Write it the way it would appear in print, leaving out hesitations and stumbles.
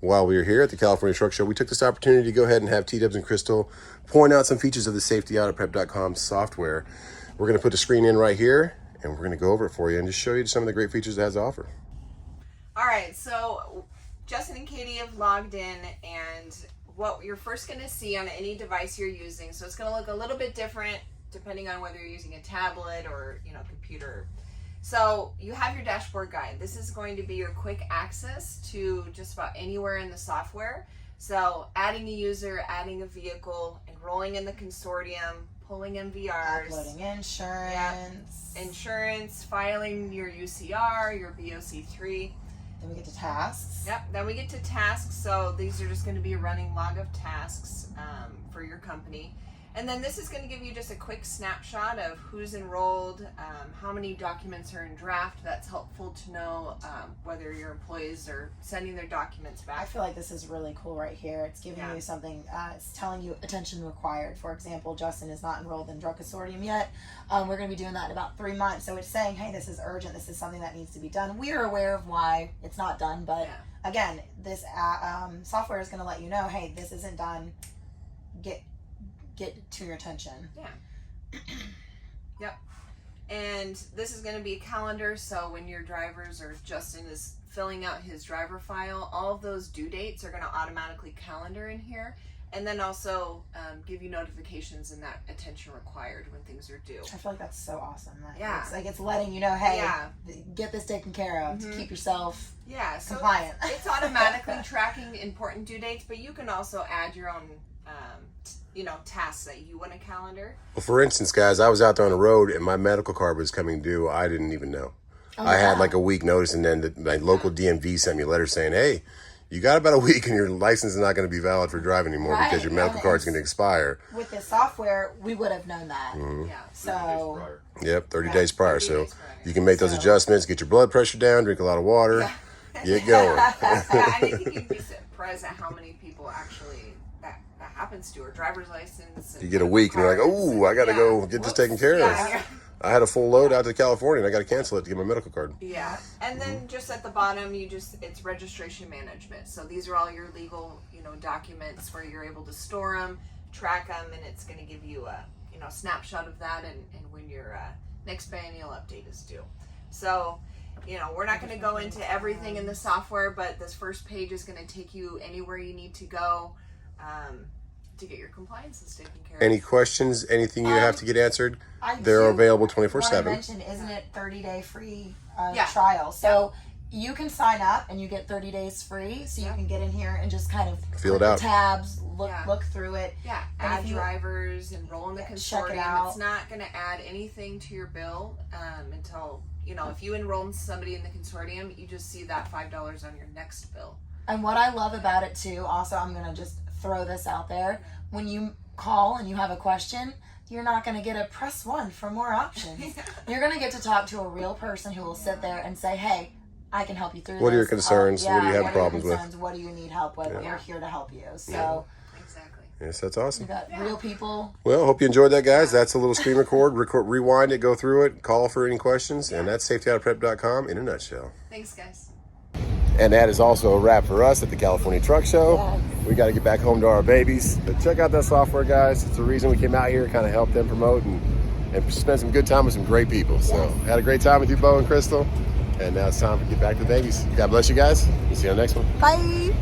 While we were here at the California Truck Show, we took this opportunity to go ahead and have T-Dubs and Crystal point out some features of the safetyautoprep.com software. We're going to put the screen in right here, and we're going to go over it for you and just show you some of the great features it has to offer. All right, so Justin and Katie have logged in, and what you're first going to see on any device you're using, so it's going to look a little bit different depending on whether you're using a tablet or computer. So you have your dashboard guide. This is going to be your quick access to just about anywhere in the software. So adding a user, adding a vehicle, enrolling in the consortium, pulling MVRs, uploading insurance, insurance, filing your UCR, your BOC3. Then we get to tasks. Yep, then we get to tasks. So these are just going to be a running log of tasks for your company. And then this is going to give you just a quick snapshot of who's enrolled, how many documents are in draft. That's helpful to know whether your employees are sending their documents back. I feel like this is really cool right here. It's giving you something, it's telling you attention required. For example, Justin is not enrolled in drug consortium yet. We're going to be doing that in about 3 months. So it's saying, hey, this is urgent. This is something that needs to be done. We are aware of why it's not done. But again, this software is going to let you know, hey, this isn't done. Get to your attention. Yeah. Yep. And this is going to be a calendar, so when your drivers or Justin is filling out his driver file, all of those due dates are going to automatically calendar in here, and then also give you notifications and that attention required when things are due. I feel like that's so awesome. It's letting you know, hey, get this taken care of to keep yourself compliant. So it's automatically tracking important due dates, but you can also add your own tasks that you want to calendar. Well, for instance, guys, I was out there on the road and my medical card was coming due. I didn't even know. I had like a week notice, and then my local DMV sent me a letter saying, hey, you got about a week and your license is not going to be valid for driving anymore because your medical card's going to expire. With this software, we would have known that. Yeah. So, 30 days prior. So you can make those adjustments, get your blood pressure down, drink a lot of water, get going. I think you'd be surprised at how many people actually that happens to, or driver's license. You get a week and you're like, oh, I got to go get this taken care of. I had a full load out to California and I got to cancel it to get my medical card. Yeah. And then just at the bottom, it's registration management. So these are all your legal, documents where you're able to store them, track them, and it's going to give you a, snapshot of that and when your next biennial update is due. So, we're not going to go into everything in the software, but this first page is going to take you anywhere you need to go to get your compliances taken care of. Any questions, anything you have to get answered, they're available 24/7. I mentioned, isn't it 30-day free trial? So you can sign up and you get 30 days free, so you can get in here and just kind of feel it out. Tabs, look through it. Yeah, add drivers, enroll in the consortium. Check it out. It's not going to add anything to your bill until, if you enroll somebody in the consortium, you just see that $5 on your next bill. And what I love about it too, also, I'm going to just throw this out there. When you call and you have a question, you're not going to get a press 1 for more options. You're going to get to talk to a real person who will sit there and say, hey, I can help you through this. What are your concerns? What do you have problems with? What do you need help with? We're here to help you. So, exactly. Yes, that's awesome. You got real people. Well, hope you enjoyed that, guys. That's a little screen record, rewind it, go through it, call for any questions, and that's safetyautoprep.com in a nutshell. Thanks, guys. And that is also a wrap for us at the California Truck Show. Yes. We got to get back home to our babies. But check out that software, guys. It's the reason we came out here, kind of help them promote and spend some good time with some great people. So had a great time with you, Bo and Crystal. And now it's time to get back to the babies. God bless you guys. We'll see you on the next one. Bye.